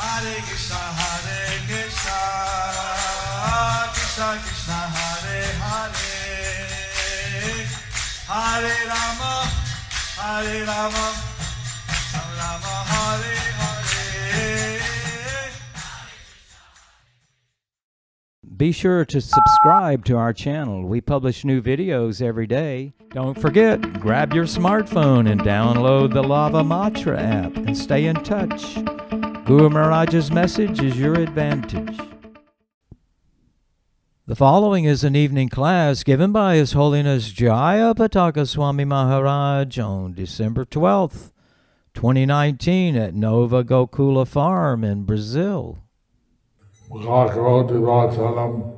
Hare Krishna, Krishna Krishna, Hare Hare, Hare Rama, Rama Hare Hare. Be sure to subscribe to our channel. We publish new videos every day. Don't forget, grab your smartphone and download the Lava Matra app and stay in touch. Guru Maharaj's message is your advantage. The following is an evening class given by His Holiness Jayapataka Swami Maharaj on December 12th, 2019 at Nova Gokula Farm in Brazil. Karoti Vachalam,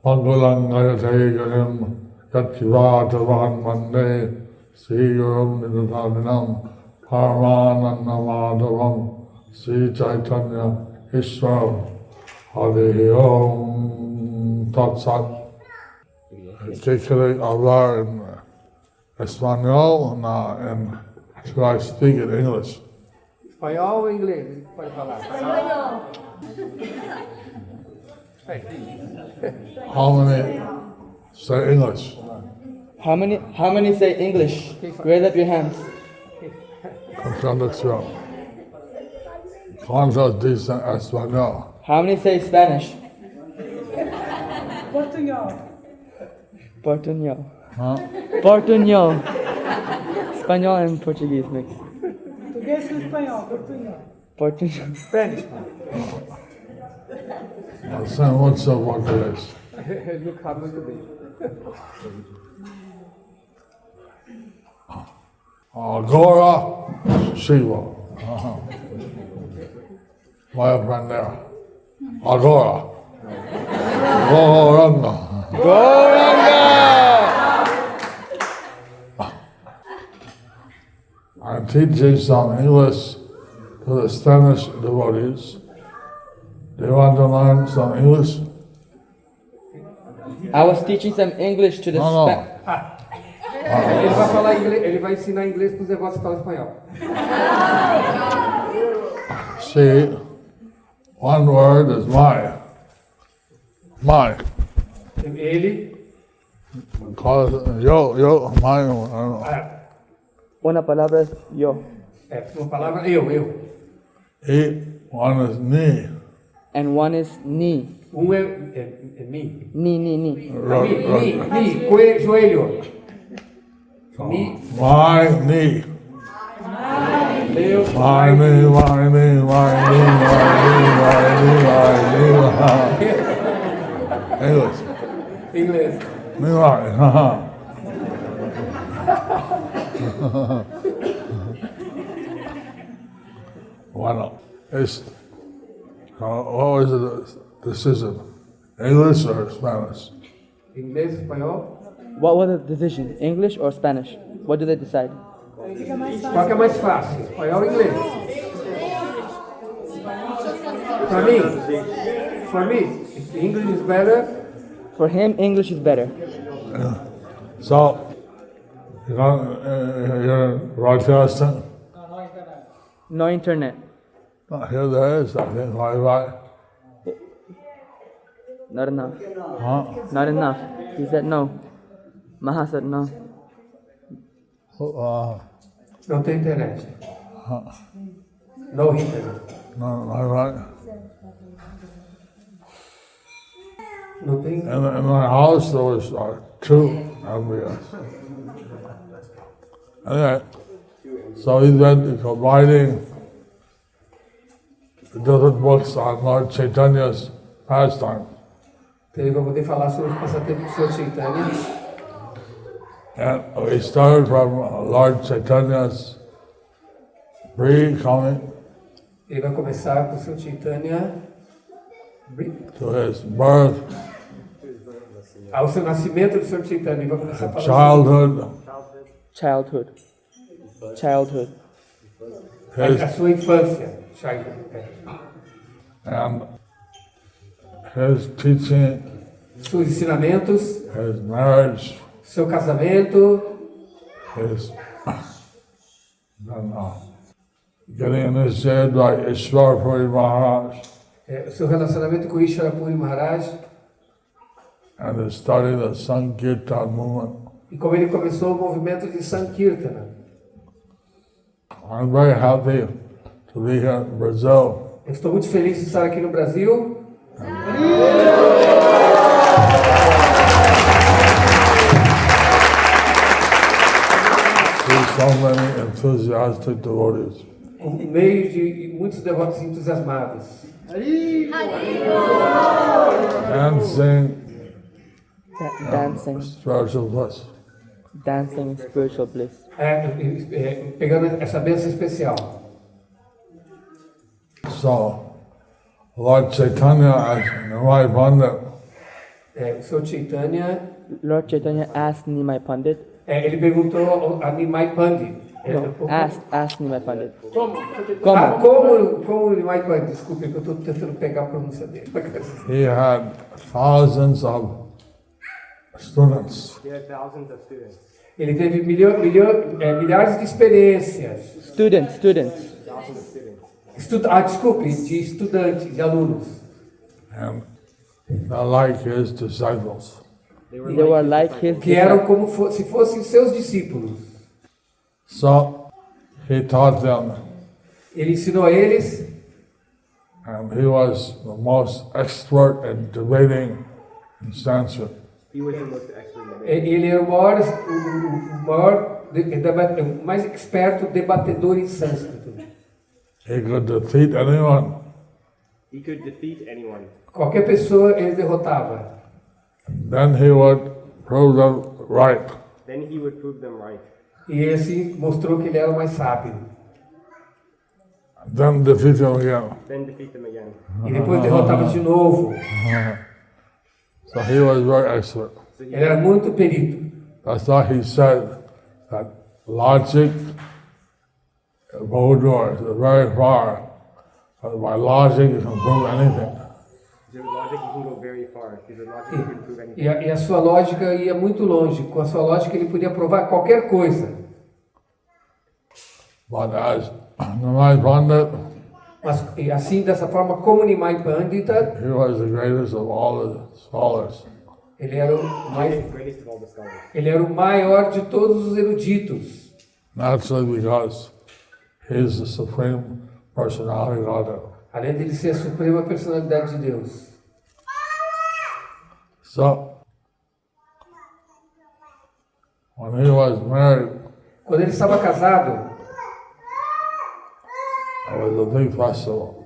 Mangalang Ayataganim, Yativatavan Mande, Sigurum Nidhaninam, Paramanandamadavam, Sri Caitanya, Ishwar, Hare Om, Tat Sat. Particularly hablar en español, should I speak in English? Espanhol ou inglês? Pode falar. How many say English? How many say English? Raise up your hands. Contradicción. ¿Cuántos dicen español? How many say Spanish? Portuñol. Huh? Portuñol. Español and Portuguese mix. Português com espanhol, portunhol. Portuñol. Spanish. Você é muito seu português. Ele não cabe muito bem. Agora, Shiva. Vai aprender. Agora. Goranga. I'm teaching some English to the Spanish devotees. Do you want to learn some English? I was teaching some English to the No. Ele vai falar inglês, ele vai ensinar inglês para os devotos que falam espanhol. See, one word is my. My. Ele, Call it yo, my. Una palabra es yo. uma palavra eu. One is ni. And one is ni. É mi. Ni. Mi, joelho. Mi. My knee. Meu. My knee. English. Inglês. Me right. Bueno, what was the decision? English or Spanish? Inglês, espanhol. What was the decision? English or Spanish? What do they decide? Qual que é mais fácil? Espanhol ou inglês? For me, English is better. For him, English is better. So, you're broadcasting? No internet. Here there is, I think, Wi-Fi. Not enough. Huh? Not enough. He said no. Maha said no. Não tem internet. No internet. No, Wi-Fi. Não tem. In my house, there was 2 MBS. Anyway, so he's been combining the different books on Lord Chaitanya's pastime. Ele vai poder falar sobre os passatempos do Senhor Caitanya. And we started from Lord Chaitanya's pre-coming Ele vai começar com o Senhor Caitanya to his birth, ao seu nascimento do Senhor Caitanya. Ele vai começar a falar Childhood. a sua infância. and his teaching, Seus ensinamentos, his marriage, seu casamento his getting initiated by Ishwar Puri Maharaj, O seu relacionamento com Ishwara Puri Maharaj, and is starting the Sankirtan movement. e como ele começou o movimento de Sankirtana. I'm very happy to be here in Brazil. Eu estou muito feliz de estar aqui no Brasil. See so many enthusiastic devotees. No meio de muitos devotos entusiasmados. Dancing, Dancing, spiritual bliss. dancing in spiritual bliss. Pegando essa bênção especial. So, Lord Chaitanya asked Nimai Pandita, O Senhor Caitanya, Lord Chaitanya asked Nimai Pandit. ele perguntou a Nimai Pandita. No, asked Nimai Pandit. Como o Nimai Pandita? Desculpe, que eu estou tentando pegar a pronúncia dele. he had thousands of students. Ele teve milhares de experiências. Students. Desculpe, de estudantes, de alunos. And they're like his disciples. They were like his Que eram como se fossem seus discípulos. So, he taught them, Ele ensinou a eles, and he was the most expert in debating in Sanskrit. ele era o mais experto debatedor em sânscrito. He could defeat anyone. Qualquer pessoa ele derrotava. Then he would prove them right. E assim mostrou que ele era o mais sábio. Then defeat them again. E depois derrotava de novo. So he was very expert. Ele era muito perito. That's why he said that logic, Bahudur, is very far. But by logic you can prove anything. E a sua lógica ia muito longe. Com a sua lógica ele podia provar qualquer coisa. But as Nimai Pandita, Mas e assim, dessa forma, como Nimai Pandita, he was the greatest of all the scholars. ele era o maior de todos os eruditos. Naturally, because he's the supreme personality of God. Além de ele ser a suprema personalidade de Deus. So, when he was married, Quando ele estava casado, it was a big festival.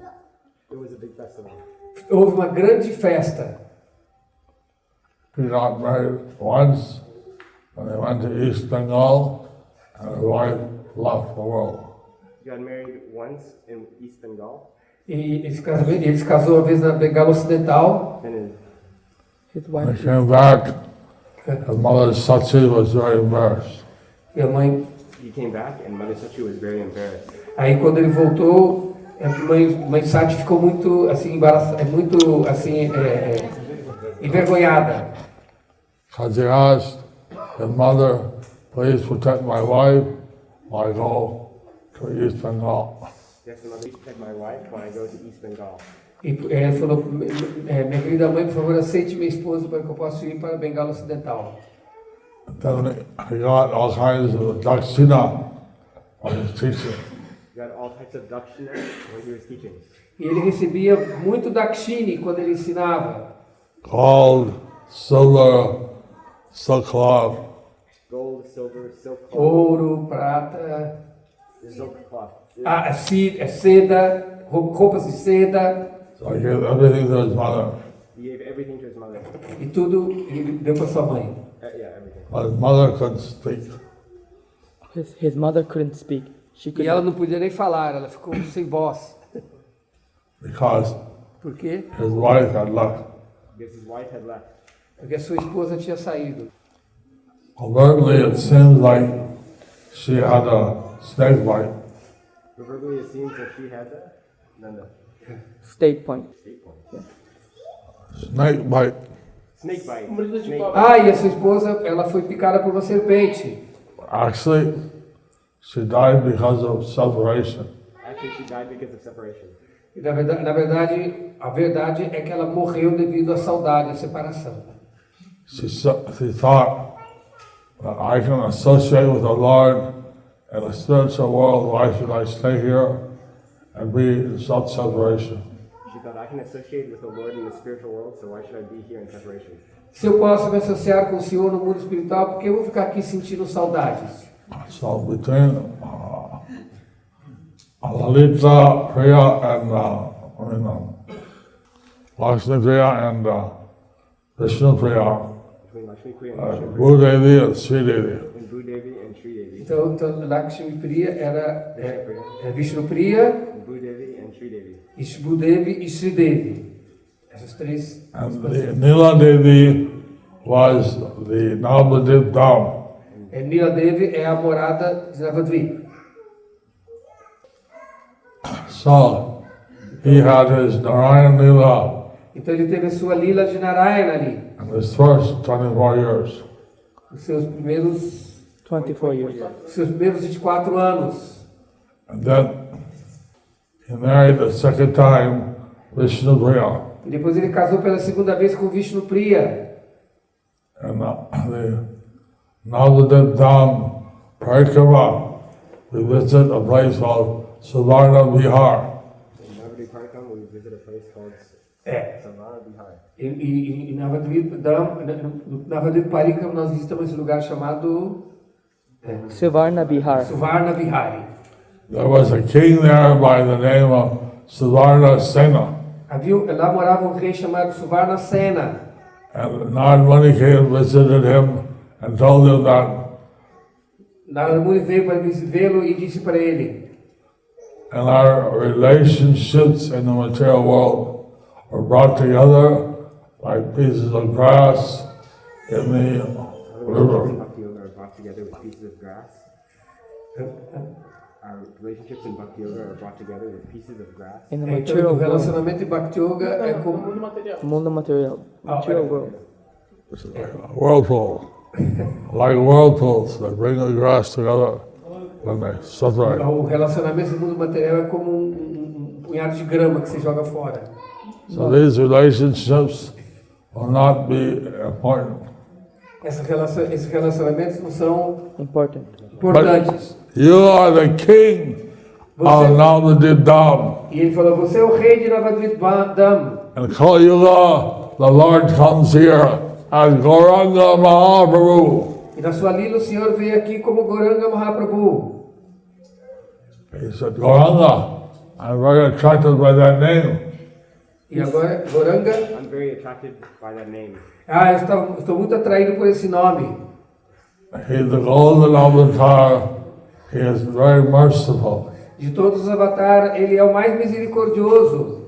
houve uma grande festa. He got married once when he went to East Bengal, and his wife left the world. E ele se casou uma vez na Bengala Ocidental. His When he wife. came back, his mother Sachi was very embarrassed. E a mãe. He came back and Mother Sachi was very embarrassed. Aí quando ele voltou, a mãe Sati ficou muito assim embaraçada, muito assim envergonhada. Because he asked his mother, please protect my wife while I go to East Bengal. Yes, the mother protect my wife when I go to East Bengal. E ela falou, minha querida mãe, por favor, aceite minha esposa para que eu possa ir para a Bengala Ocidental. Then he got all kinds of dakshina for his teaching. He got all types of dakshina when he was teaching. E ele recebia muito dakshini quando ele ensinava. Gold, silver, silk cloth. Gold, silver, silk cloth. Ouro, prata, Silk cloth. seda, roupas de seda, So he gave everything to his mother. He gave everything to his mother. e tudo ele deu para sua mãe. Yeah, everything. But his mother couldn't speak. His mother couldn't speak. She E could. ela não podia nem falar, ela ficou sem voz. Because Por quê? his wife had left. Because his wife had left. Porque a sua esposa tinha saído. Overtly, it seems like she had a snake bite. Proverbially, it seems that she had the State point. Snake bite. snake bite. Ah, e a sua esposa, ela foi picada por uma serpente. Actually, she died because of separation. actually she died because of separation. E na verdade, a verdade é que ela morreu devido à saudade, à separação. She thought that I can associate with the Lord in the spiritual world. Why should I stay here and be in such separation? She thought, I can associate with the Lord in the spiritual world, so why should I be here in separation? Se eu posso me associar com o Senhor no mundo espiritual, por que eu vou ficar aqui sentindo saudades? So between Lalita Priya and Lakshmi Priya and Vishnu Priya, Between Lakshmi Priya and Vishnu Priya, Bhudevi and Sri Devi. and Bhudevi and Sri Devi, Então Lakshmi Priya era Vishnu Priya, and Bhudevi and Sri Devi. Bhudevi e Sri Devi. Essas três. And the Nila Devi was the Navadip Dham. Nila Devi é a morada de Navadvip. So he had his Narayan Lila Então ele teve a sua Lila de Narayana ali, in his first 24 years. os seus primeiros 24 years. 24 anos. And then he married the second time Vishnu Priya. E depois ele casou pela segunda vez com Vishnu Priya. And the Navadip Dham Parikrama, we visit a place called Suvarna Vihar. In Navadip Parikam, we visit a place called Savana Bihar. E Navadvip Parikam nós visitamos esse lugar chamado Suvarna Bihar. Suvarna Vihari. There was a king there by the name of Suvarna Sena. Lá morava um rei chamado Suvarna Sena. And Narad came and visited him and told him that Narada Muni veio para vê-lo e disse para ele: and our relationships in the material world were brought together like pieces of grass in the river. Bhakti Yoga are brought together with pieces of grass. Our relationships in Bhakti Yoga are brought together with pieces of grass. In the Então, material o world. relacionamento em Bhakti Yoga é como Mundo material. Material world. Whirlpool. Like whirlpools, they bring the grass together when they separate. o relacionamento no mundo material é como um punhado de grama que você joga fora. So these relationships will not be important. Esses relacionamentos não são Important. importantes. You are the king of Navadip Dham. E ele falou: você é o rei de Navadvip Dham. In Kali Yuga, the Lord comes here as Gauranga Mahaprabhu. E na sua lila o Senhor veio aqui como Gauranga Mahaprabhu. He said, Gauranga, I'm very attracted by that name. E agora, Gauranga, I'm very attracted by that name. eu estou muito atraído por esse nome. He's the golden avatar. He is very merciful. De todos os avatares, ele é o mais misericordioso.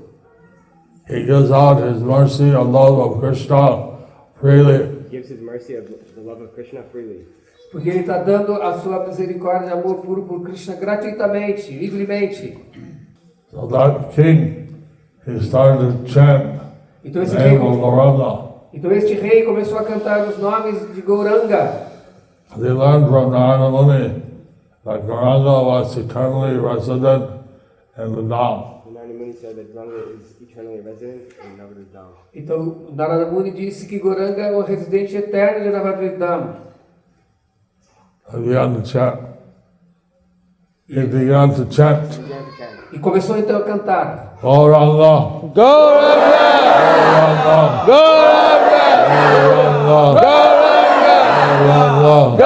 He gives out his mercy and love of Krishna freely. He gives his mercy of the love of Krishna freely. Porque ele está dando a sua misericórdia e amor puro por Krishna gratuitamente, livremente. So that king, he started to chant Então the esse, rei, name of Gauranga. então este rei começou a cantar os nomes de Gauranga. They learned from Narada Muni that Gauranga was eternally resident in the Dham. The Narada Muni said that Gauranga is eternally resident in Navadip Dham. Então Narada Muni disse que Gauranga é o residente eterno de Navadvip Dham. He began to chant. He began to chant. He began to chant. E começou então a cantar. Gauranga, Gauranga! Gauranga, Gauranga! Gauranga,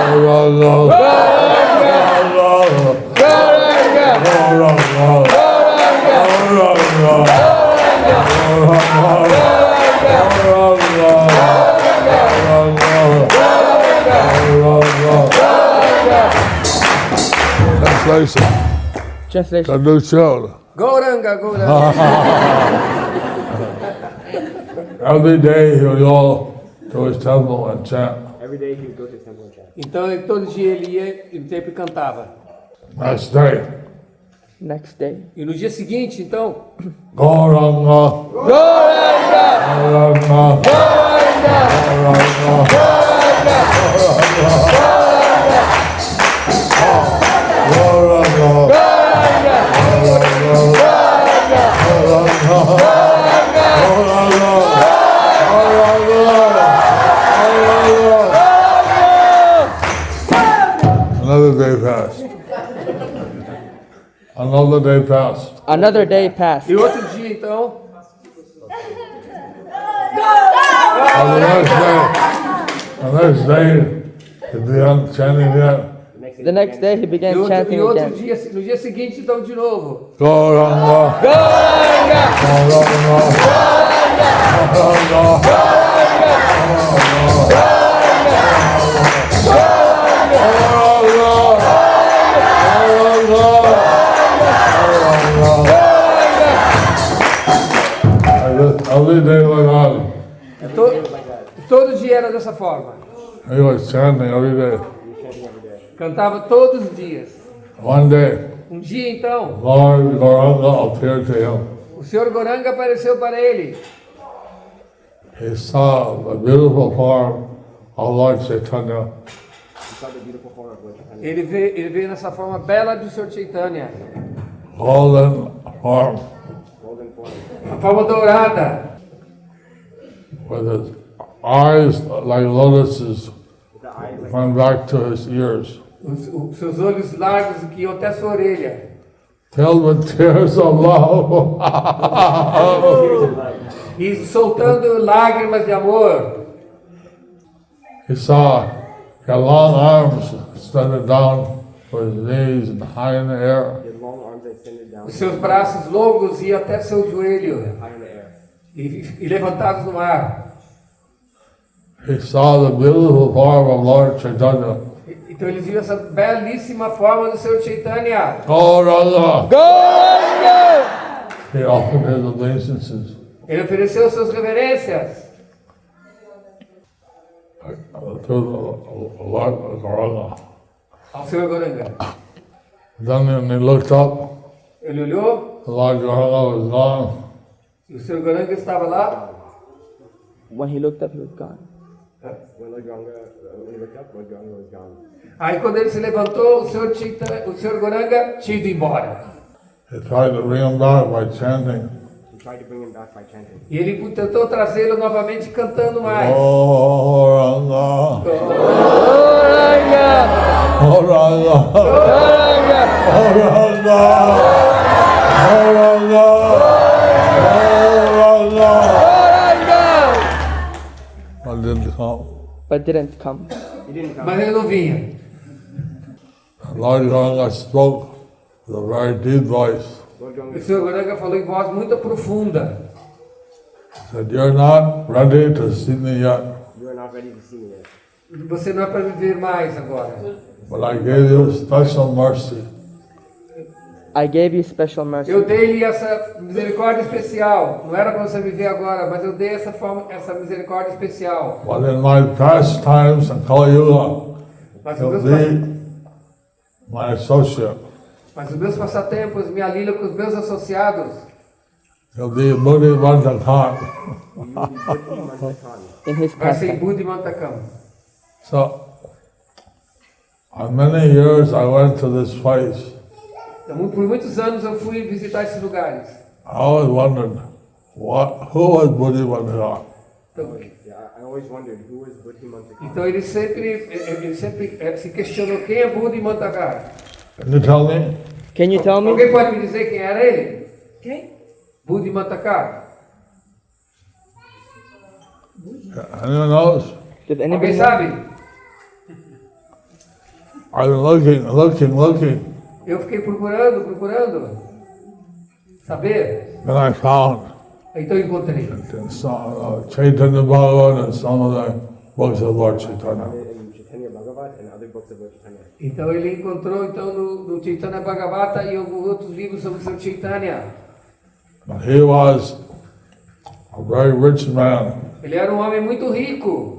Gauranga! Translation. Traduction. Gauranga, Gauranga. Every day he would go to his temple and chant. Every day he would go to his temple and chant. Então todo dia ele ia e sempre cantava. Next day, Next day. E no dia seguinte, então, Gauranga, Gauranga! Gauranga, Gauranga, Gauranga, Gauranga, another day passed. Another day passed. E outro dia, então, On the next day, he began chanting again. The next day he began e chanting outro again. dia, no dia seguinte, então, de novo. Gauranga, Gauranga! Gauranga, every day went on. Todo dia era dessa forma. He was chanting every day. Cantava todos os dias. One day, Um dia, então, Lord Gauranga appeared to him. o Senhor Goranga apareceu para ele. He saw the beautiful form of Lord Chaitanya. He saw the beautiful form of Lord Caitanya. Ele veio nessa forma bela do Senhor Caitanya. Golden form, Golden form. A forma dourada. with his eyes like lotuses With the eyes like going back to his ears, Os seus olhos largos que iam até a sua orelha. filled with tears of love. E soltando lágrimas de amor. He saw he had long arms extended down to his knees and high in the air. he had long arms that extended down Os seus braços longos iam até seu joelho. high in the air. E levantados no ar. He saw the beautiful form of Lord Chaitanya. Então eles viram essa belíssima forma do Senhor Caitanya. Gauranga! Gauranga! He offered his obeisances Ele ofereceu suas reverências to the Lord Gauranga. ao Senhor Goranga. Then when he looked up, Ele olhou the Lord Gauranga was gone. e o Senhor Goranga estava lá. When he looked up, he was gone. When he looked up, Lord Ganga was gone. Aí quando ele se levantou, o Senhor Goranga tinha ido embora. He tried to bring him back by chanting. He tried to bring him back by chanting. E ele tentou trazê-lo novamente cantando mais. Gauranga! Gauranga! Gauranga! Gauranga! Gauranga! Gauranga! Gauranga! But didn't come. But didn't come. He didn't come. Mas ele não vinha. Lord Gauranga spoke with a very deep voice. Lord O Ganga Senhor Goranga falou em voz muito profunda. He said, "You're not ready to see me yet, you are not ready to see me yet. Você não é para viver mais agora. but I gave you special mercy. I gave you special mercy. Eu dei-lhe essa misericórdia especial. Não era para você viver agora, mas eu dei essa misericórdia especial. But in my past times in Kali Yuga, Mas you'll os meus, be my associate. mas os meus passatempos me alilam com os meus associados. You'll be Buddhi Vantakan." You will be Buddhi Mantakan. In his Vai ser em pastime. Buda e Mantakam. So, on many years I went to this place. Então, por muitos anos eu fui visitar esses lugares. I always wondered, who was Buddhi Vantakan? Então, Yeah, I always wondered who was Buddhi Mantakan. então ele sempre se questionou quem é Buda e Mantakam. Can you tell me? Can you tell me? Alguém pode me dizer quem era ele? Quem? Buda e Mantakam. Anyone knows? Does anybody Alguém know? sabe? I've been looking, Eu fiquei procurando saber. and I found Então eu encontrei. in some, Chaitanya Bhagavan and some of the books of Lord Chaitanya. In Chaitanya Bhagavat and other books of Lord Chaitanya. Então ele encontrou então no Chaitanya Bhagavata e alguns outros livros sobre o Senhor Chaitanya. But he was a very rich man. Ele era um homem muito rico.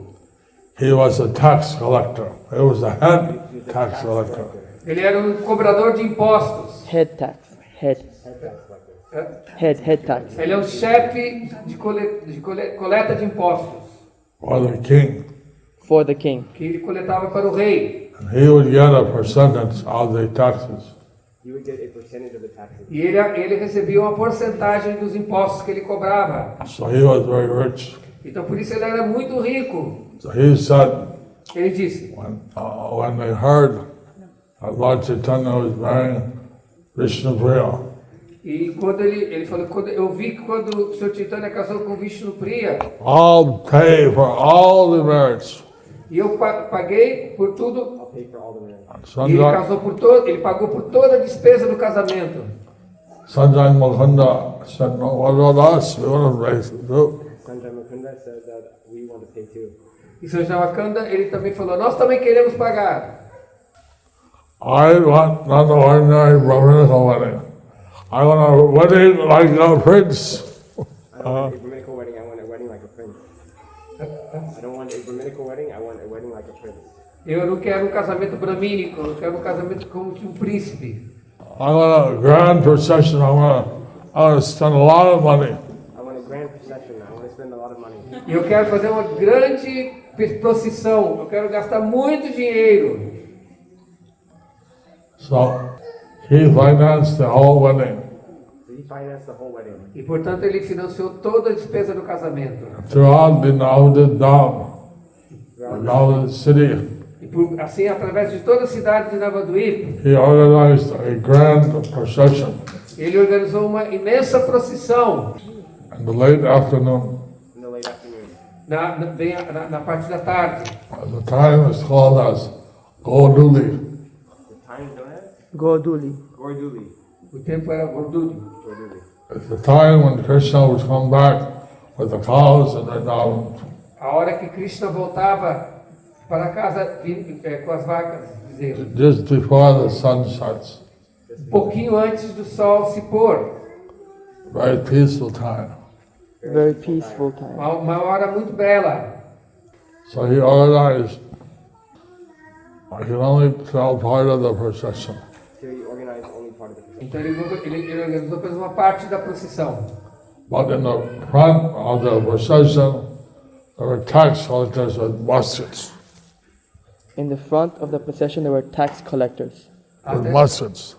He was a tax collector. He was the head tax collector. Ele era um cobrador de impostos. Head tax. Head. Head tax. Ele é o chefe de coleta de impostos For the king. For the king. que ele coletava para o rei. And he would get a percentage of the taxes. You would get a percentage of the taxes. E ele recebia uma porcentagem dos impostos que ele cobrava. So he was very rich. Então por isso ele era muito rico. So he said, Ele disse, when they heard that Lord Chaitanya was marrying Vishnu Priya, E quando ele falou, eu vi que quando o Senhor Caitanya casou com Vishnu Priya, I'll pay for all the marriage. e eu paguei por tudo, I'll pay for all the marriage. e ele casou por todo, ele pagou por toda a despesa do casamento. Sanjay Mukunda said, no, what about us? We want to raise the group. Sanjay Mukunda said that we want to pay too. E Sr. Jayapataka, ele também falou, nós também queremos pagar. I want not an ordinary brahminical wedding. I want a wedding like a prince. I don't want a Brahminical wedding, I want a wedding like a prince. I don't want a Brahminical wedding, I want a wedding like a prince. Eu não quero um casamento bramínico, eu quero um casamento como de um príncipe. I want a grand procession. I want to spend a lot of money. I want a grand procession, I want to spend a lot of money. E eu quero fazer uma grande procissão, eu quero gastar muito dinheiro. So he financed the whole wedding. So he financed the whole wedding. E portanto ele financiou toda a despesa do casamento. Throughout the Navadip Dham, Navadip city, E assim, através de toda a cidade de Navadvip, he organized a grand procession ele organizou uma imensa procissão in the late afternoon. In the late afternoon. na parte da tarde. The time is called as Goduli. The time known as Goduli. Gorduli. O tempo era Gorduri. Gorduli. It's the time when Krishna would come back with the cows and the down. A hora que Krishna voltava para casa com as vacas, dizer, Just before the sun sets. pouquinho antes do sol se pôr. Very peaceful time. Very peaceful time. Uma hora muito bela. So he organized, I can only tell part of the procession. So he organized only part of the procession. Então ele organizou apenas uma parte da procissão. But in the front of the procession, there were tax collectors with muskets. In the front of the procession, there were tax collectors. With muskets.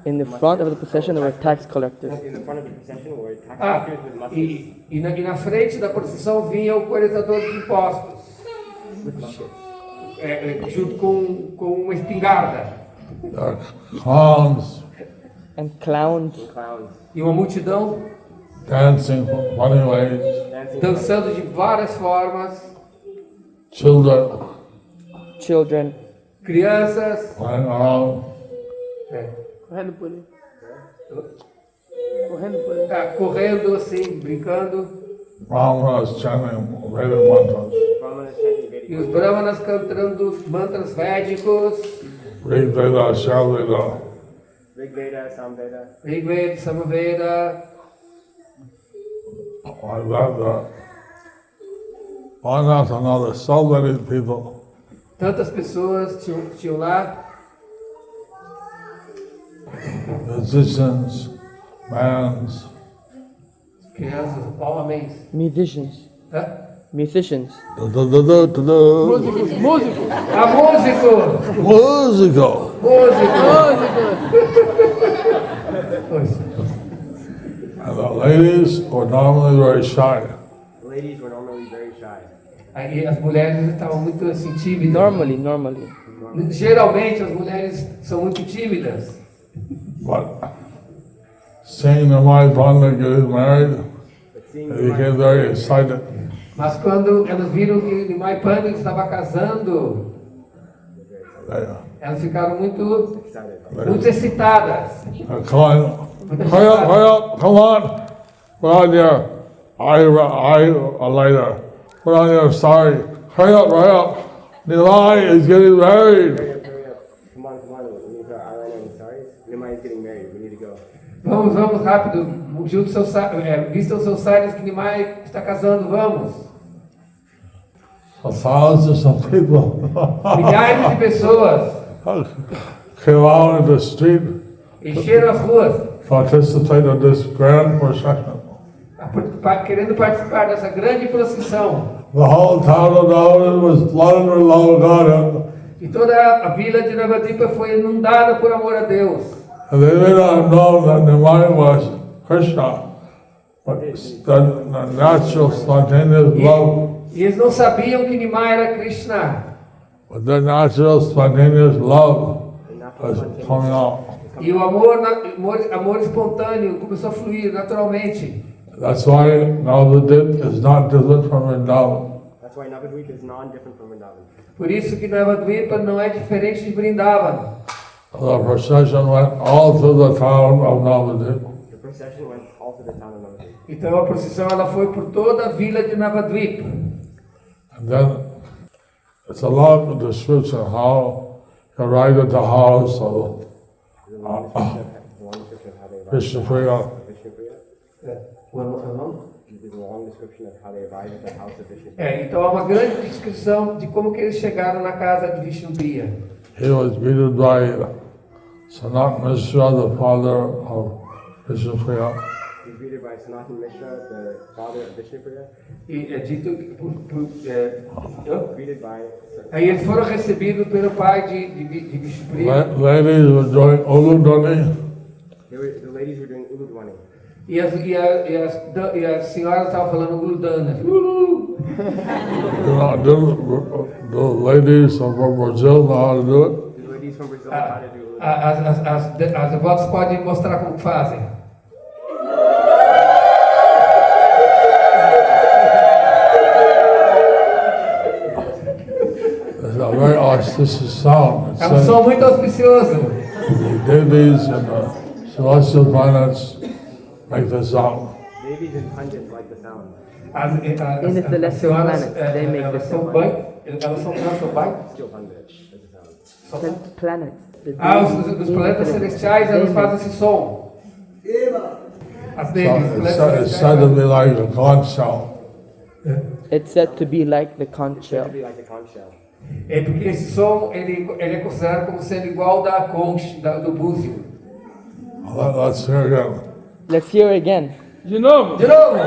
In the front of the procession, there were tax collectors. In the front of the procession were tax collectors with muskets. E na frente da procissão vinha o coletador de impostos, junto com uma espingarda. There are clowns And clowns. Clowns. E uma multidão dancing funny ways. Dancing. dançando de várias formas, Children Children. crianças playing around. Correndo por aí. Correndo por aí. correndo assim, brincando. Brahmanas chanting Vedic mantras. Brahmanas chanting Vedic E os brahmanas cantando mantras védicos, Rig Veda, Shaveda. Rig Veda, Samveda. Rigveda, Samaveda. Like that. One after another, so many people. Tantas pessoas tinham lá, Musicians, bands, crianças, homens. Musicians. Hã? Musicians. Músicos. Ah, músicos! Musical. And the ladies were normally very shy. The ladies were normally very shy. Aí as mulheres estavam muito assim tímidas. Normally. Geralmente as mulheres são muito tímidas. But seeing Nimai Pandita getting married, they became very excited. Mas quando elas viram que Nimai Pandita estava casando, elas ficaram muito excitadas. Hurry up, come on. Put on your eye lighter. Put on your sari. Hurry up. Nimai is getting married. Hurry up. Come on. We need to put our eyeliner and saris. Nimai is getting married. We need to go. Vamos rápido, vistam seus sares que Nimai está casando, vamos. Thousands of people Milhares de pessoas came out in the street, encheram as ruas, participated in this grand procession. querendo participar dessa grande procissão. The whole town of Navadip was flooded with love of God. E toda a vila de Navadvipa foi inundada por amor a Deus. And they may not have known that Nimai was Krishna, but the natural spontaneous love. E eles não sabiam que Nimai era Krishna. But the natural spontaneous love was coming out. E o amor espontâneo começou a fluir naturalmente. That's why Navadvip is not different from Vrindavan. That's why Navadvip is non-different from Vrindavan. Por isso que Navadvipa não é diferente de Vrindavan. The procession went all through the town of Navadvip. The procession went all through the town of Navadvip. Então a procissão ela foi por toda a vila de Navadvip. And then it's a long description how he arrived at the house of There's a long description of how they arrived. Vishnupriya. Vishnupriya. There's a long description of how they arrived at the house of Vishnupriya. Então há uma grande descrição de como que eles chegaram na casa de Vishnupriya. He was greeted by Sanat Mishra, the father of Vishnupriya. He was greeted by Sanatan Mishra, the father of Vishnupriya. E é dito Greeted by aí eles foram recebidos pelo pai de Vishnupriya. Ladies were doing Uludani. the ladies were doing Uludwani. E as senhoras estavam falando gludana. The ladies from Brazil know how to do it. The ladies from Brazil know how to do Uludwani. As devotas podem mostrar como fazem. It's a very auspicious sound. É um som muito auspicioso. The deities and the celestial planets make the sound. Devis and Pandits like the sound. As celestial senhoras, planets, they make elas the são sound. bem, elas são bem. Still Pandit as the sound. Planets. Os planetas celestiais, elas fazem esse som. As deles, os planetas It's said to celestiais. be like a conch shell. It's said to be like the conch It shell. should be like the conch shell. É porque esse som ele é considerado como sendo igual da concha, do búzio. Let's hear again. Let's hear again. De novo? De novo!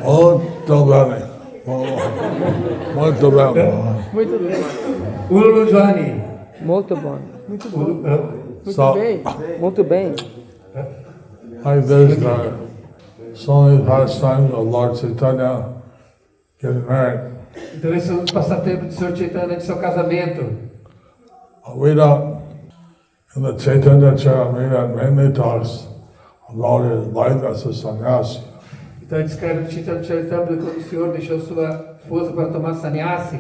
Muito bem. Muito bem. Muito bem. Ululujani. Muito bom. So, Muito bem. like this, so many pastimes of Lord Caitanya getting married. Então esse é um passatempo de Senhor Caitanya de seu casamento. We don't, in the Chaitanya Charamita, mainly talks about his life as a sannyasi. Então ele descreve no Chaitanya Charitamrita quando o Senhor deixou sua esposa para tomar sannyasi.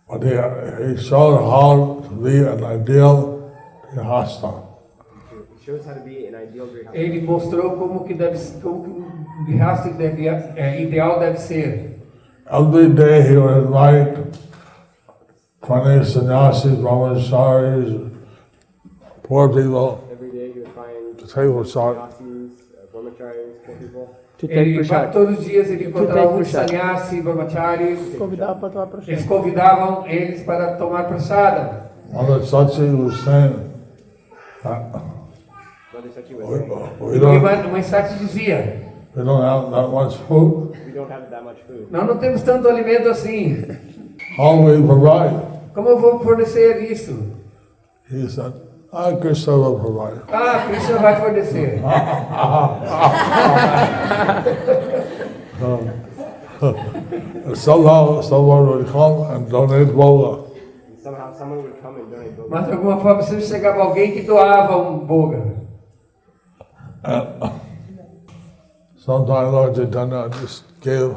But he showed how to be an ideal grihasta. It shows how to be an ideal grihasta. Ele mostrou como que um grihasta ideal deve ser. Every day he would invite 20 sannyasis, brahmacharis, poor people Every day you would find to take prasad. sannyasis, brahmacharis, poor people. To take Ele, prasad. todos os dias ele encontrava take muitos prasad. sannyasi, brahmacharis. Convidava para tomar processo. Eles convidavam eles para tomar prasada. Mother Sachi was saying that Brother Sachi was saying, we E don't, Mãe Sati dizia: we don't have that much food. we don't have that much food. nós não temos tanto alimento assim. How do we provide? Como eu vou fornecer isso? He said, Krishna will provide. Ah, Krishna vai fornecer. Somehow someone would come and donate boga. And somehow someone would come and donate boga. Mas de alguma forma sempre chegava alguém que doava um boga. Sometimes Lord Chaitanya just gave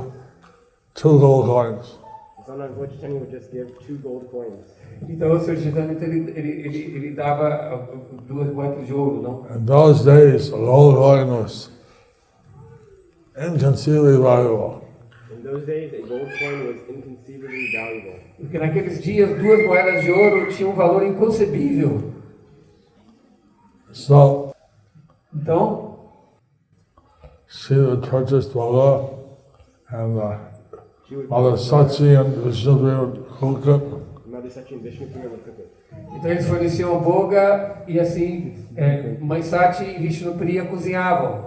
2 gold coins. Sometimes Lord Chaitanya would just give 2 gold coins. Então o Senhor Chaitanya ele dava 2 moedas de ouro, não? In those days, a gold coin was inconceivably valuable. In those days, a gold coin was inconceivably valuable. Porque naqueles dias 2 moedas de ouro tinham um valor inconcebível. So Então, she would purchase boga, and She would Mother Sachi and Vishnupriya would cook it. Mother Sachi and Vishnupriya would cook it. então eles forneciam o boga e assim Mãe Sati e Vishnupriya cozinhavam.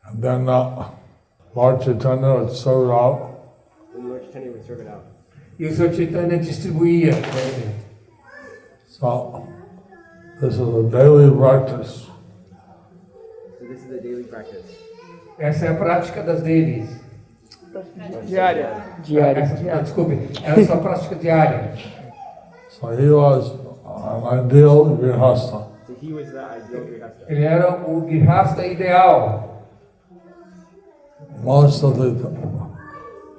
And then Lord Chaitanya would serve it out. Then Lord Chaitanya would serve it out. E o Senhor Chaitanya distribuía. So this is a daily practice. So this is a the daily practice. Essa é a prática das deles. Diária. Desculpe, essa é a sua prática diária. So he was an ideal grihastha. So he was the ideal grihastha. Ele era o grihasta ideal. Most of the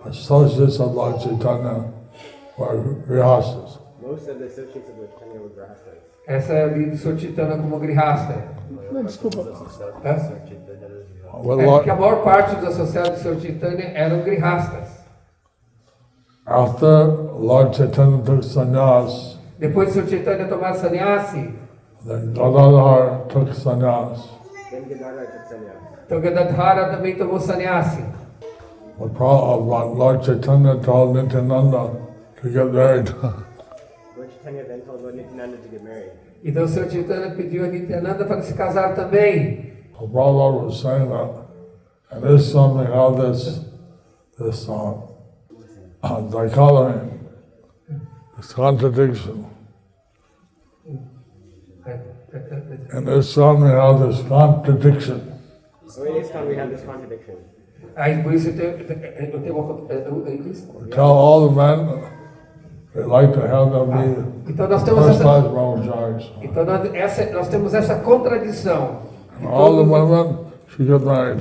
associates of Lord Chaitanya were grihasthas. Most of the associates of Lord Chaitanya were grihasthas. Essa é a vida do Senhor Caitanya como grihasta. Não, desculpa. With É Lord, porque a maior parte dos associados do Senhor Caitanya eram grihastas. after Lord Chaitanya took sannyas, Depois do Senhor Caitanya tomar sannyasi, then Gadadhar took sannyas. Then Gadadhar took sannyas. então Gadadhara também tomou sannyasi. But Lord Chaitanya told Nityananda to get married. Lord Chaitanya then told Lord Nityananda to get married. Então o Senhor Caitanya pediu a Nityananda para se casar também. So Prabhupada was saying that, and there's something how this dichotomy, this contradiction, and there's something how this contradiction. So in ISKCON we have this contradiction. Aí por isso eu tenho uma. Tell all the men they like to have them be Então nós temos first essa. class brahmacharis. Então nós temos essa contradição. And all the women should get married.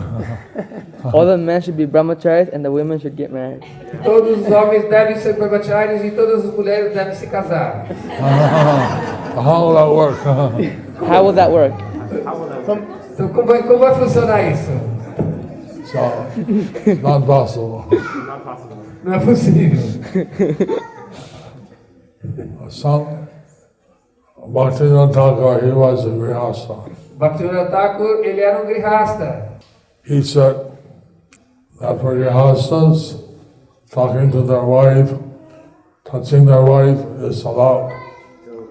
All the men should be brahmacharis and the women should get married. Todos os homens devem ser brahmacharis e todas as mulheres devem se casar. How will that work? How will that work? Então como vai funcionar isso? So, it's not possible. Not possible. Não é possível. Some Bhaktivinoda Thakur, he was a grihastha. Bhaktivinoda Thakur, ele era um grihasta. He said that for grihasthas, talking to their wife, touching their wife is allowed. So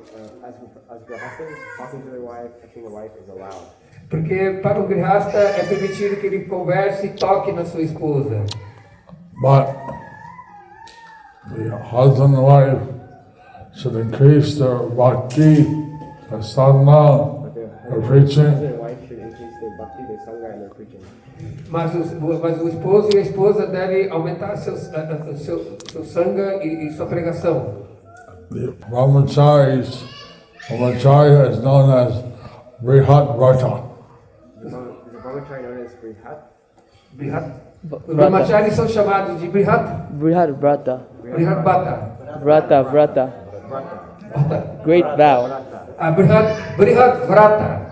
as grihasthas, talking to their wife, touching the wife is allowed. Porque para o grihasta é permitido que ele converse e toque na sua esposa. But the husband and wife should increase their bhakti, their sadhana, their preaching, Husband and wife should increase their bhakti, their sangha, and their preaching. Mas o esposo e a esposa devem aumentar seu sangha e sua pregação. the brahmacharis. Brahmacharya is known as Brihat Vrata. There's a brahmachari known as Brihat. Os brahmacharis são chamados de Brihat Brihad Vrata. Bhata. Vrata. Great vow. Brihat Vrata.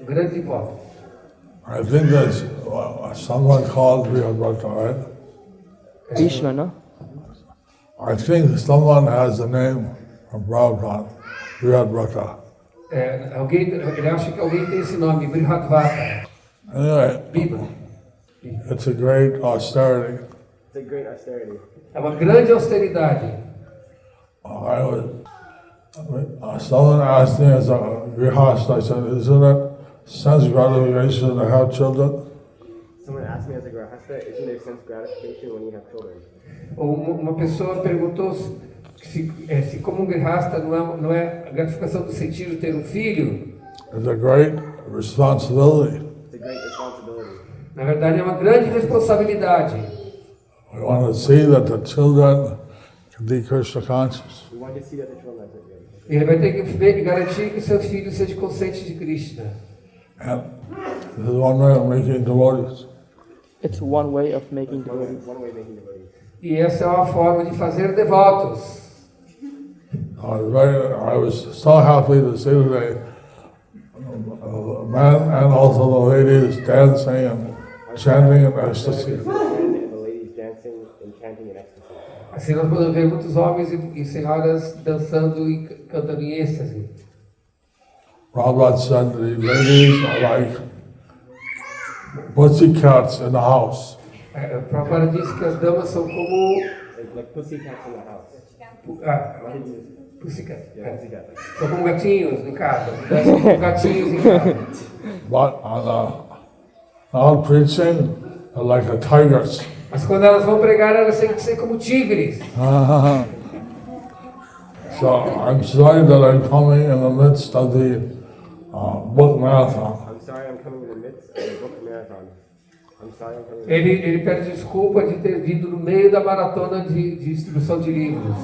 Grande voto. I think there's someone called Brihat Vrata, right? Bhishma, no? I think someone has the name of Prabhupada, Brihat Vrata. Ele acha que alguém tem esse nome, Brihat Vata. Anyway, Bíblia. it's a great austerity. It's a great austerity. É uma grande austeridade. Someone asked me as a grihastha, I said, isn't it sense gratification to have children? Someone asked me as a grihastha, isn't there sense gratification when you have children? Uma pessoa perguntou se como um grihasta não é a gratificação do sentido ter um filho. It's a great responsibility. It's a great responsibility. Na verdade, é uma grande responsabilidade. We want to see that the children can be Krishna conscious. We want to see that the children are good. Ele vai ter que garantir que seus filhos sejam conscientes de Krishna. And this is one way of making devotees. It's one way of making devotees. One way of making devotees. E essa é uma forma de fazer devotos. I was so happy to see today the men and also the ladies dancing and chanting in ecstasy. And the ladies dancing and chanting in ecstasy. Assim nós podemos ver muitos homens e senhoras dançando e cantando em êxtase. Prabhupada said the ladies are like pussycats in the house. Prabhupada disse que as damas são como Like pussycats in the house. pussycat. Yeah, pussycats. São como gatinhos em casa. Dançam como gatinhos em casa. But now preaching, they're like the tigers. Mas quando elas vão pregar, elas têm que ser como tigres. So I'm sorry that I'm coming in the midst of the book marathon. I'm sorry I'm coming in the midst of the I'm sorry for Ele pede desculpa de ter vindo no meio da maratona de distribuição de livros.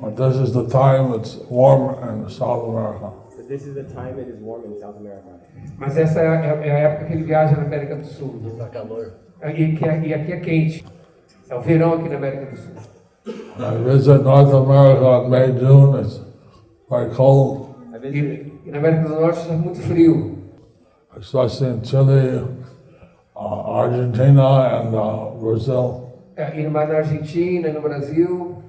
But this is the time it's warm in South America. But this is the time it is warm in South America. Mas essa é a época que ele viaja na América do Sul. Tá calor. E aqui é quente. É o verão aqui na América do Sul. When I visit North America in May, June, it's very cold, I visited, E na América do Norte está muito frio. especially in Chile, Argentina, and Brazil. E na Argentina, no Brasil.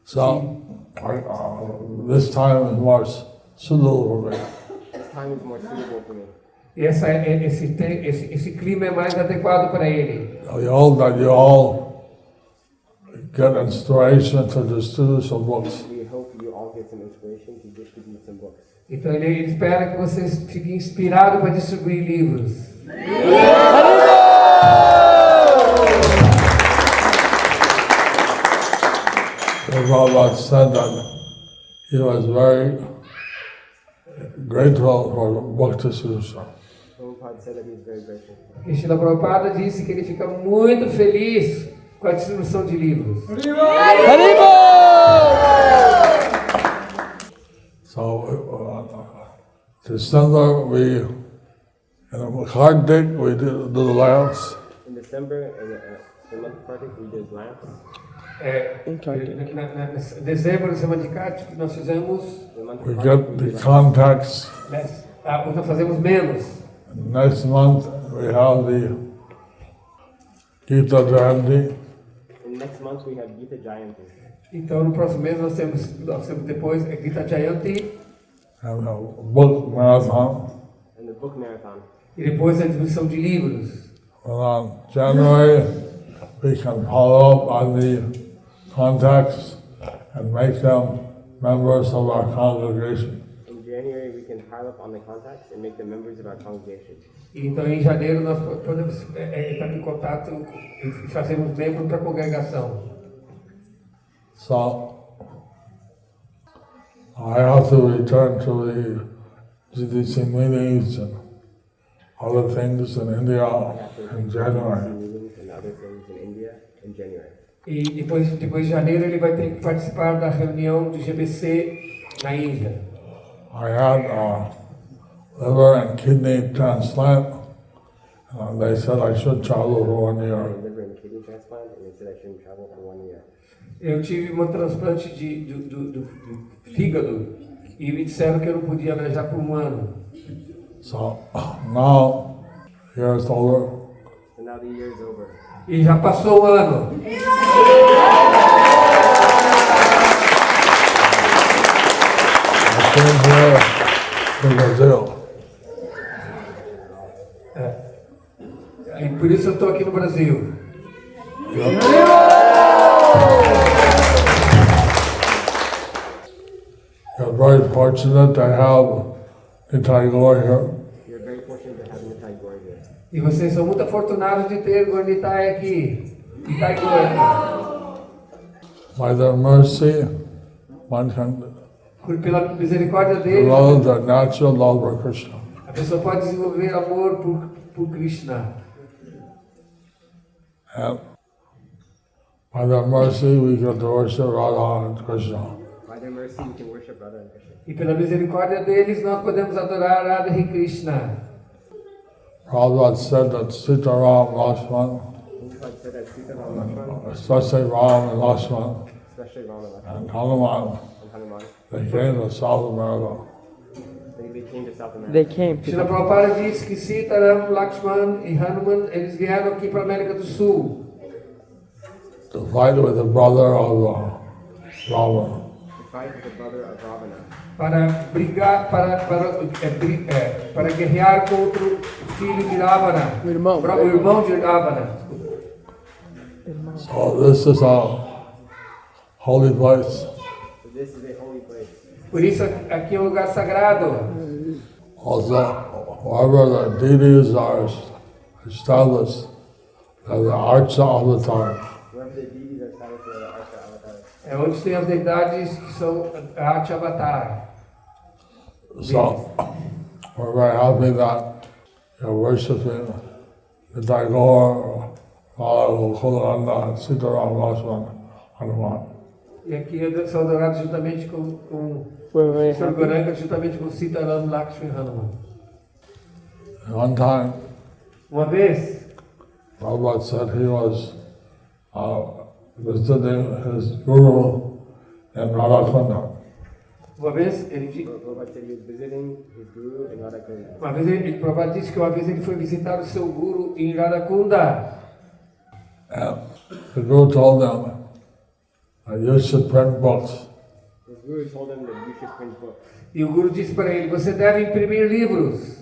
So this time is more suitable for me. this time is more suitable for me. E esse clima é mais adequado para ele. We hope that you all get inspiration to distribute some books. We hope you all get some inspiration to distribute some books. Então ele espera que vocês fiquem inspirados para distribuir livros. The Prabhupada said that he was very grateful for the book distribution. Prabhupada said that he was very grateful. E Srila Prabhupada disse que ele fica muito feliz com a distribuição de livros. So December in a card deck we do the lamps. In December, the month of Kartik, we did lamps. Em Kartik. Em dezembro, na semana de Kartik, nós fizemos, The month We of get Kartik, we the did lamps. contacts. nós fazemos menos. Next month we have the Gita Jayanti. And next month we have Gita Jayanti. Então no próximo mês nós temos depois a Gita Jayanti And a book marathon. And the book marathon. e depois a distribuição de livros. And on January we can follow up on the contacts and make them members of our congregation. In January, we can pile up on the contacts and make them members of our congregation. Então em janeiro nós podemos entrar em contato e fazermos membro para a congregação. So I have to return to the GDC meetings and other things in India in January. Meetings and other things in India in January. E depois de janeiro ele vai ter que participar da reunião do GBC na Índia. I had a liver and kidney transplant. They said I should travel for 1 I year. had liver and kidney transplant, and they said I shouldn't travel for 1 year. Eu tive um transplante do fígado e me disseram que eu não podia viajar por 1 ano. So now, year's over. So now the year is over. E já passou 1 ano. I came here to Brazil. E por isso eu estou aqui no Brasil. You're very fortunate to have Nimai here. You're very fortunate to have Nimai Pandita here. E vocês são muito afortunados de ter Gornitai aqui. Nitai Gornitai. By their mercy, one can Pela misericórdia dele, develop the natural love for Krishna. a pessoa pode desenvolver amor por Krishna. And by their mercy, we get to worship Radha and Krishna. By their mercy, we can worship Radha and Krishna. E pela misericórdia deles, nós podemos adorar Radha e Krishna. Prabhupada said that Sitaram, Lakshman, Prabhupada said that Sita Ram Lakshman, especially Ram and Lakshman, especially Ram and Lakshman and Hanuman, and Hanuman, they came to South America. they came to South America. They came Srila to Prabhupada disse que Sita, Ram, Lakshman e Hanuman, eles vieram aqui para a América do Sul To fight with the brother of Rama. To fight with the brother of Ravana. para brigar, para guerrear contra o filho de Ravana, O irmão. o irmão de Ravana. So this is a holy place. So this is a holy place. Por isso aqui é um lugar sagrado. Also, wherever the deities are established, they're the archa of the time. Wherever the deities are established, they are the Archa Avatars. É onde tem as deidades que são a arte avatar. So we're very happy that you're worshiping the Tagore, Kulanda, Sitaram, Lakshman, Hanuman. E aqui são adorados juntamente com We're very Sr. happy. Goranga, juntamente com Sitaram, Lakshmi e Hanuman. One time, Uma vez, Prabhupada said he was visiting his guru in Radhakunda. uma vez ele Prabhupada said he was visiting his guru in Radhakunda. Uma vez Prabhupada disse que uma vez ele foi visitar o seu guru em Radhakunda. And the guru told them that you should print books. His guru told him that you should print books. E o guru disse para ele, você deve imprimir livros.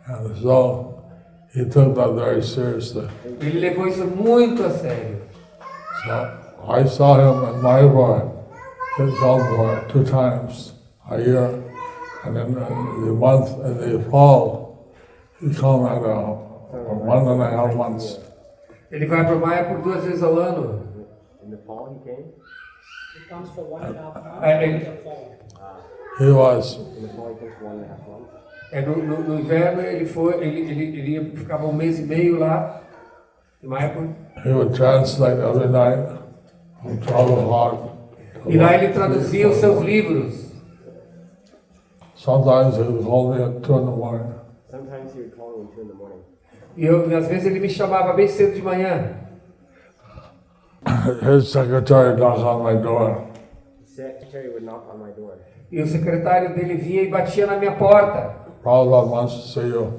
And so he took that very seriously. Ele levou isso muito a sério. So I saw him in Mayapur, in Kalpur, 2 times a year. And in the month, in the fall, he come at 1.5 months. Ele vai para o Maia por 2 vezes ao ano. In the fall he came. He was In the fall he came for 1.5 months. No inverno ele ficava 1 mês e meio lá em Mayapur. he would translate every night from 12 o'clock. to E lá ele 1, traduzia 3, os seus 4. livros. Sometimes he would call me at 2 in the morning. Sometimes he would call me at 2 in the morning. E às vezes ele me chamava bem cedo de manhã. His secretary knocked on my door. The secretary would knock on my door. E o secretário dele vinha e batia na minha porta. Prabhupada wants to see you.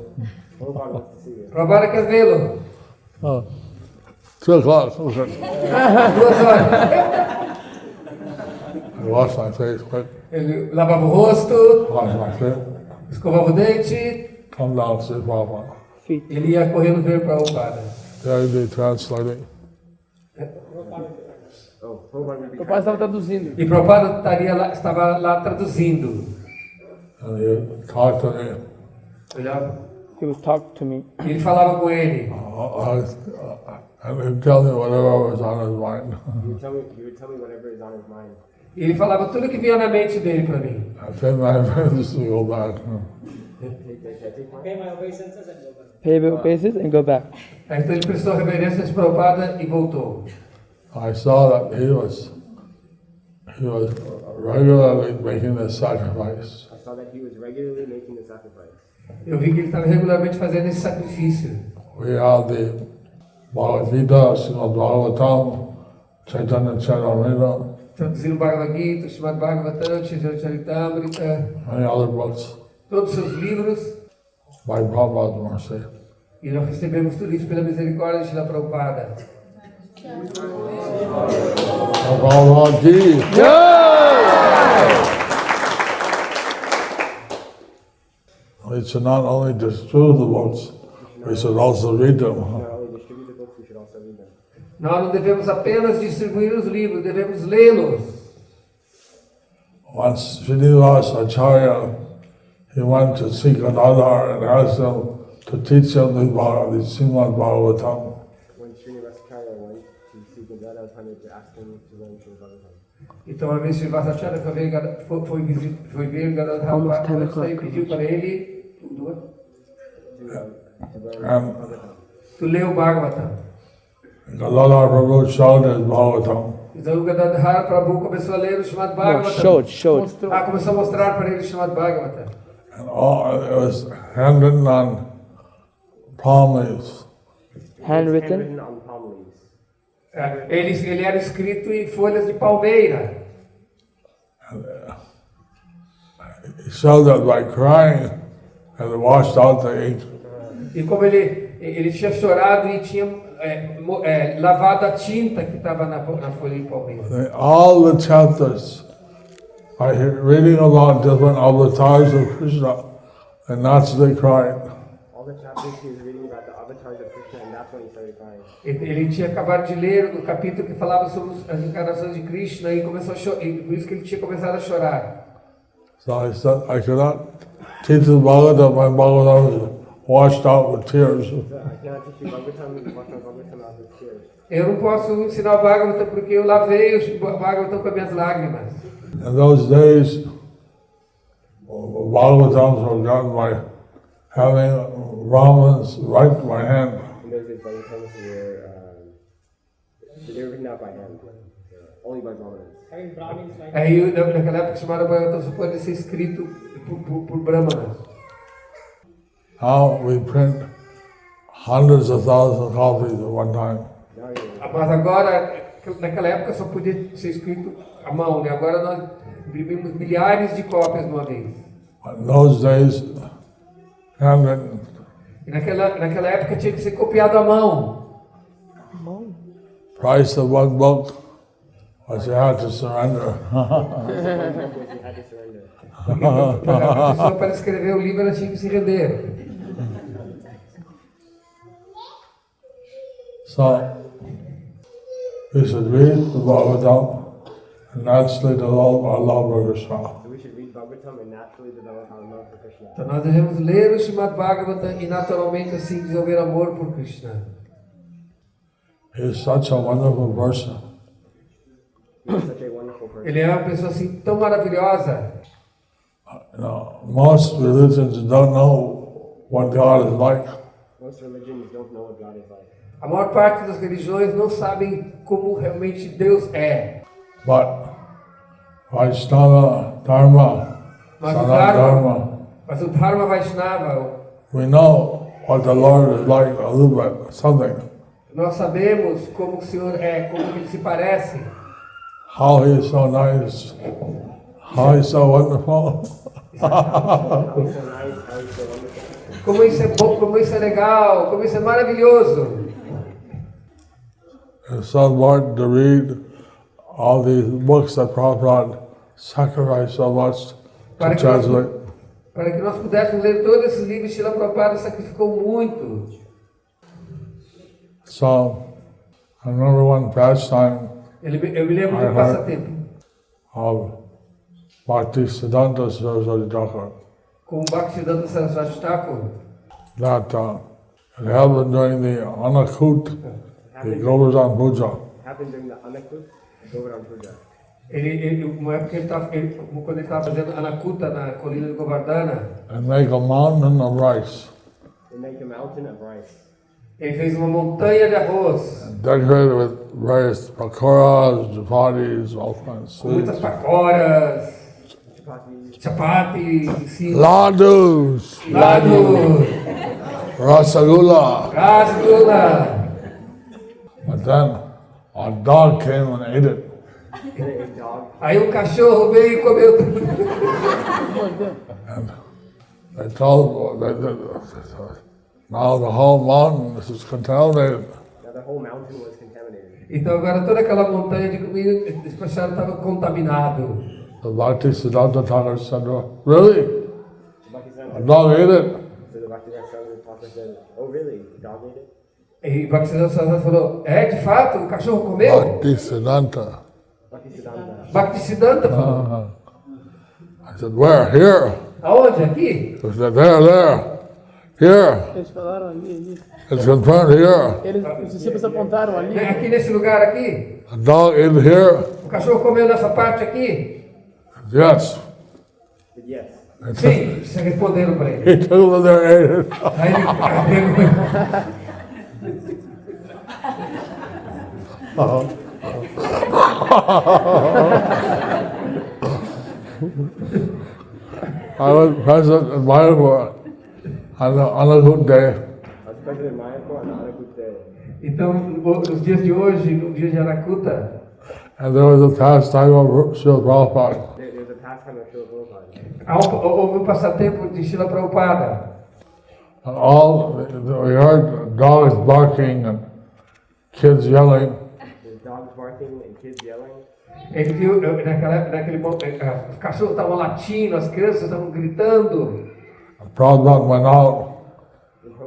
Prabhupada wants to see you. Prabhupada quer vê-lo. 2 o'clock. Okay. 2 horas. I wash my face quick, Ele lavava o rosto, wash my feet, escovava o dente. come down to see Prabhupada. Ele ia correndo ver para o padre. There he'd be translating. Oh, Prabhupada would be O pai estava traduzindo. E Prabhupada estava lá traduzindo. And he'd talk to me. Olhava. He would talk to me. E ele falava com ele. And he'd tell me whatever was on his mind. He would tell me whatever is on his mind. E ele falava tudo que vinha na mente dele para mim. I paid my friends to go back. Pay your basis and go back. Então ele prestou reverência a Prabhupada e voltou. I saw that he was regularly making this sacrifice. I saw that he was regularly making the sacrifice. Eu vi que ele estava regularmente fazendo esse sacrifício. We have the Bhagavad Gita, Srimad Bhagavatam, Chaitanya Charitamrita, Traduzindo Bhagavad Gita, Srimad Bhagavatam, Chaitanya Charitamrita, many other books todos os seus livros. by Prabhupada's mercy. E nós recebemos tudo isso pela misericórdia de Srila Prabhupada. Prabhupada ki. We should not only distribute the books, we should also read them. Not only distribute the books, we should also read them. Nós não devemos apenas distribuir os livros, devemos lê-los. Once Srinivas Acharya, he went to see Gadadhar and asked him to teach him the Srimad Bhagavatam. When Srinivasacharya went to see Gadadhar Pandita to ask him to learn Srimad Bhagavatam. Então, uma vez Srivasacharya foi ver Gadadhar Almost 10 Pandita e o'clock. pediu para ele To learn And Bhagavatam. tu lê o Bhagavatam. Gadadhar Prabhu showed his Bhagavatam. Então o Gadadhar Prabhu começou a ler o Srimad No, Bhagavatam. showed. Começou a mostrar para ele o Srimad Bhagavatam. And it was handwritten on palm leaves. Handwritten. Handwritten on palm leaves. Ele era escrito em folhas de palmeira. He showed that by crying, and it washed out the ink. E como ele tinha chorado e tinha lavado a tinta que estava na folha de palmeira. All the chapters, by reading about different avatars of Krishna, and naturally crying. All the chapters he was reading about the avatars of Krishna, and that's when he started crying. Ele tinha acabado de ler o capítulo que falava sobre as encarnações de Krishna e começou a chorar. E por isso que ele tinha começado a chorar. So I said, I cannot teach the Bhagavatam, my Bhagavatam is washed out with tears. So I cannot teach you Bhagavatam, wash my Bhagavatam out with tears. Eu não posso ensinar o Bhagavatam porque eu lavei o Bhagavatam com as minhas lágrimas. In those days, Bhagavatams were done by having Brahmins write by hand. And those days Bhagavatams they were written out by hand, only by Brahmanas. Aí naquela época chamada Bhagavatam só pode ser escrito por Brahmanas. Now we print hundreds of thousands of copies at one time. Mas agora, naquela época só podia ser escrito à mão, né? Agora nós imprimimos milhares de cópias de uma vez. In those days, handwritten. E naquela época tinha que ser copiado à mão. Price of one book was you had to surrender. A pessoa para escrever o livro ela tinha que se render. So, we should read the Bhagavatam and naturally develop our love for Krishna. So we should read Bhagavatam and naturally develop our love for Krishna. Então nós devemos ler o Srimad Bhagavatam e naturalmente assim desenvolver amor por Krishna. He is such a wonderful person. He's such a wonderful person. Ele é uma pessoa assim tão maravilhosa. You know, most religions don't know what God is like. Most religions don't know what God is like. A maior parte das religiões não sabem como realmente Deus é. But Vaishnava Dharma, Mas Sanatana o Dharma Vaishnava, we know what the Lord is like a little bit, something. nós sabemos como o Senhor é, como ele se parece. How He is so nice, how He is so wonderful. How he's so nice, how he's so wonderful. Como isso é bom, como isso é legal, como isso é maravilhoso. It's so important to read all these books that Prabhupada sacrificed so much to translate. Para que nós pudéssemos ler todos esses livros, Srila Prabhupada sacrificou muito. So, I remember one pastime Eu me lembro de um passatempo of Bhaktisiddhanta Saraswati Thakur com o Bhaktisiddhanta Saraswati Thakur, that it happened during the Anakut, the Govardhan Puja. Happened during the Anakut Govardhan Puja. uma época quando ele estava fazendo Anakuta na colina de Govardhana, And make a mountain of rice, They make a mountain of rice. ele fez uma montanha de arroz, decorated with various pakoras, chapatis, all kinds com of muitas sweets. pacoras, Chapatis. chapatis, em cima, Ladus, lado, rasagula. rasgula. But then a dog came and ate it. A dog. Aí um cachorro veio e comeu tudo. They told that now the whole mountain is contaminated. Now the whole mountain was contaminated. Então agora toda aquela montanha de comida, esse pessoal estava contaminado. The Bhaktisiddhanta Thakur said, "Oh, really? A Bhaktisiddhanta dog ate it?" So the Bhaktisiddhanta Thakur said, "Oh really? The dog ate it?" E Bhaktisiddhanta Saraswati falou, de fato, o cachorro comeu? Bhaktisiddhanta. Bhaktisiddhanta. Bhaktisiddhanta falou, I said, "Where? Here?" aonde? Aqui? He said, "There. Here. Eles falaram ali. It's confirmed here. Os discípulos apontaram ali. Aqui nesse lugar aqui? A dog ate here." O cachorro comeu nessa parte aqui? Yes. Said yes. Sim, eles responderam para ele. He took it there and ate it. Aí ele pegou. I was present in Mayapur on a good day. I was present in Mayapur on a good day. Então, nos dias de hoje, no dia de Anakuta, And there was a pastime of Srila Prabhupada. There's a pastime of Srila Prabhupada. houve um passatempo de Srila Prabhupada. And we heard dogs barking and kids yelling. There's dogs barking and kids yelling. Ele viu, naquele momento, os cachorros estavam latindo, as crianças estavam gritando. And Prabhupada went out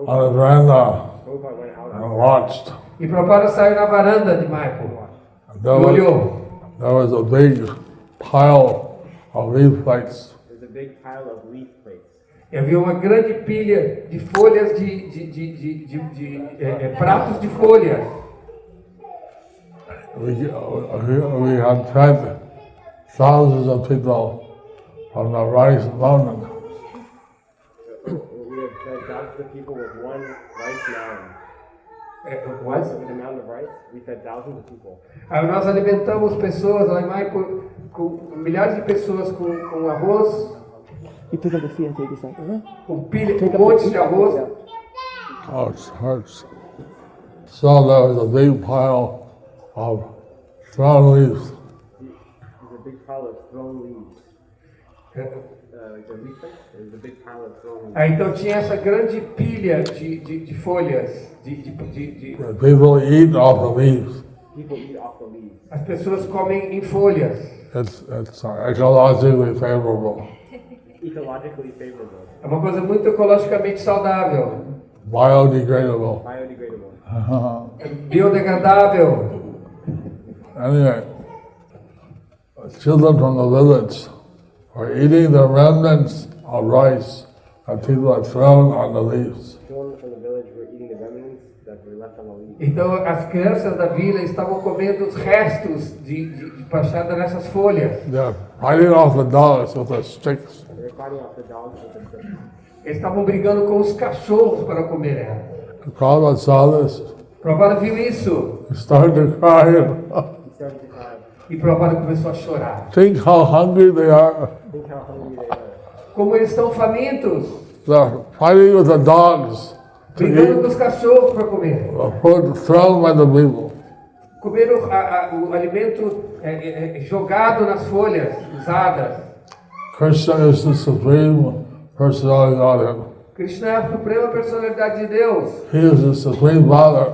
on the veranda Prabhupada went out and watched. E Prabhupada saiu na varanda de Mayapur. And E olhou. there was a big pile of leaf plates. There's a big pile of leaf plates. E havia uma grande pilha de folhas pratos de folhas. We had fed thousands of people from the rice mountain. thousands of people with one rice mound. What? With a mound of rice, we fed thousands of people. Aí nós alimentamos pessoas lá em Nimai com milhares de pessoas com arroz, You pick up the feet and take this out. com pilha, com montes de arroz. Hearts. So there was a big pile of thrown leaves. There's a big pile of thrown leaves. Like the leaf, there's a big pile of thrown leaves. Aí então tinha essa grande pilha de folhas, People eat off the leaves. People eat off the leaves. As pessoas comem em folhas. It's ecologically favorable. Ecologically favorable. É uma coisa muito ecologicamente saudável, Biodegradable. Biodegradable. biodegradável. Anyway, children from the village were eating the remnants of rice that people had thrown on the leaves. Children from the village were eating the remnants that were left on the leaves. Então as crianças da vila estavam comendo os restos de pachada nessas folhas. They're fighting off the dogs with the sticks. They were fighting off the dogs with the sticks. Eles estavam brigando com os cachorros para comer ela. The Prabhupada saw this. Prabhupada viu isso He started to cry. He started to cry. e Prabhupada começou a chorar. Think how hungry they are. Think how hungry they are. Como eles estão famintos, They're fighting with the dogs to brigando com eat os cachorros para comer. the food thrown by the people. Comeram o alimento jogado nas folhas usadas. Krishna is the supreme personality of Godhead. Krishna é a suprema personalidade de Deus. He is the supreme father.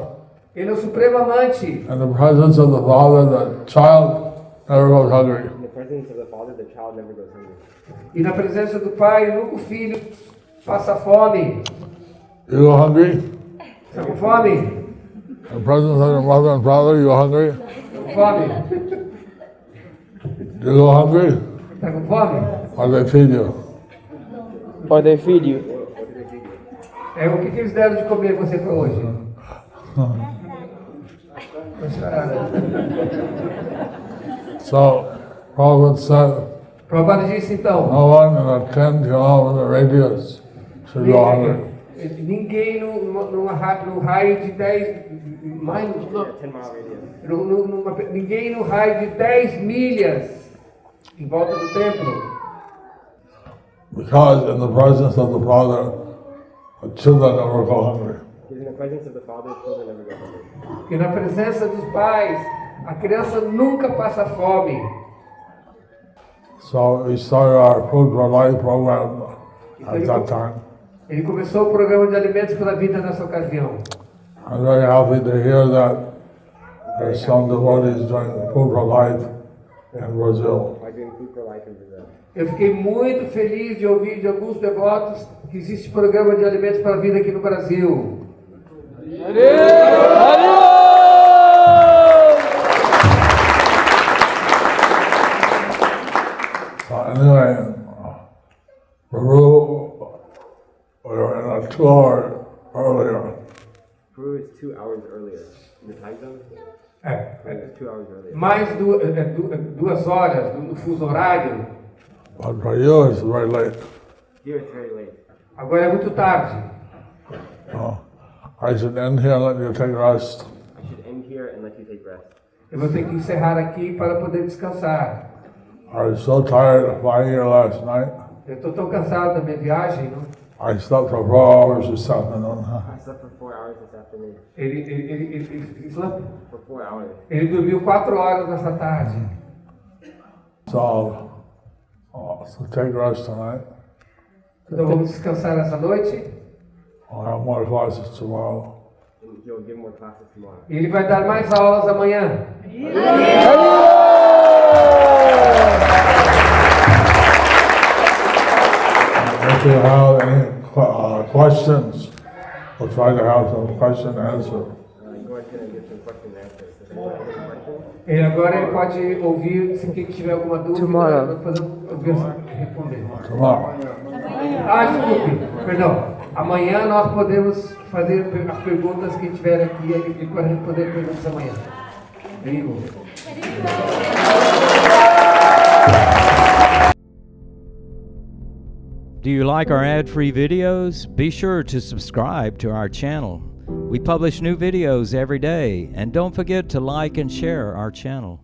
Ele é o supremo amante. In the presence of the father, the child never goes hungry. In the presence of the father, the child never goes hungry. E na presença do pai, nunca o filho passa fome. You go hungry? Está com fome? In the presence of your mother and father, you go hungry? Está com fome? You go hungry? Está com fome? Or they feed you? Or they feed you. O que eles deram de comer você para hoje? So, Prabhupada said, Prabhupada disse então, no one in a 10-kilometer radius should go hungry. ninguém no raio de 10 miles, 10-mile radius. ninguém no raio de 10 milhas em volta do templo. Because in the presence of the father, the children never go hungry. Because in the presence of the father, children never go hungry. Porque na presença dos pais, a criança nunca passa fome. So we started our Food for Life program at that time. Ele começou o programa de alimentos pela vida nessa ocasião. I'm very happy to hear that there's some devotees doing Food for Life in Brazil. By doing Food for Life in Brazil. Eu fiquei muito feliz de ouvir de alguns devotos que existe programa de alimentos para a vida aqui no Brasil. So anyway, Peru, we were in a 2 hour earlier. Peru is 2 hours earlier. In the time zone? It's 2 hours earlier. Mais 2 horas no fuso horário. But for you, it's very late. Here it's very late. Agora é muito tarde. I should end here and let you take rest. I should end here and let you take rest. Eu vou ter que encerrar aqui para poder descansar. I was so tired of flying here last night. Eu estou tão cansado da minha viagem, não? I slept for 4 hours this afternoon. I slept for 4 hours this afternoon. For 4 hours. Ele dormiu 4 horas nessa tarde. So take rest tonight. Então vamos descansar essa noite. I'll have more classes tomorrow. And he'll give more classes tomorrow. E ele vai dar mais aulas amanhã. If you have any questions, we'll try to have some question and answer. Go ahead and get some question and answers. If you have any questions, E agora ele pode ouvir, se quem tiver alguma dúvida, Tomorrow. depois eu ver se responder. Tomorrow. Desculpe, perdão. Amanhã nós podemos fazer as perguntas que tiver aqui e para responder perguntas amanhã. Ligo. Do you like our ad-free videos? Be sure to subscribe to our channel. We publish new videos every day, and don't forget to like and share our channel.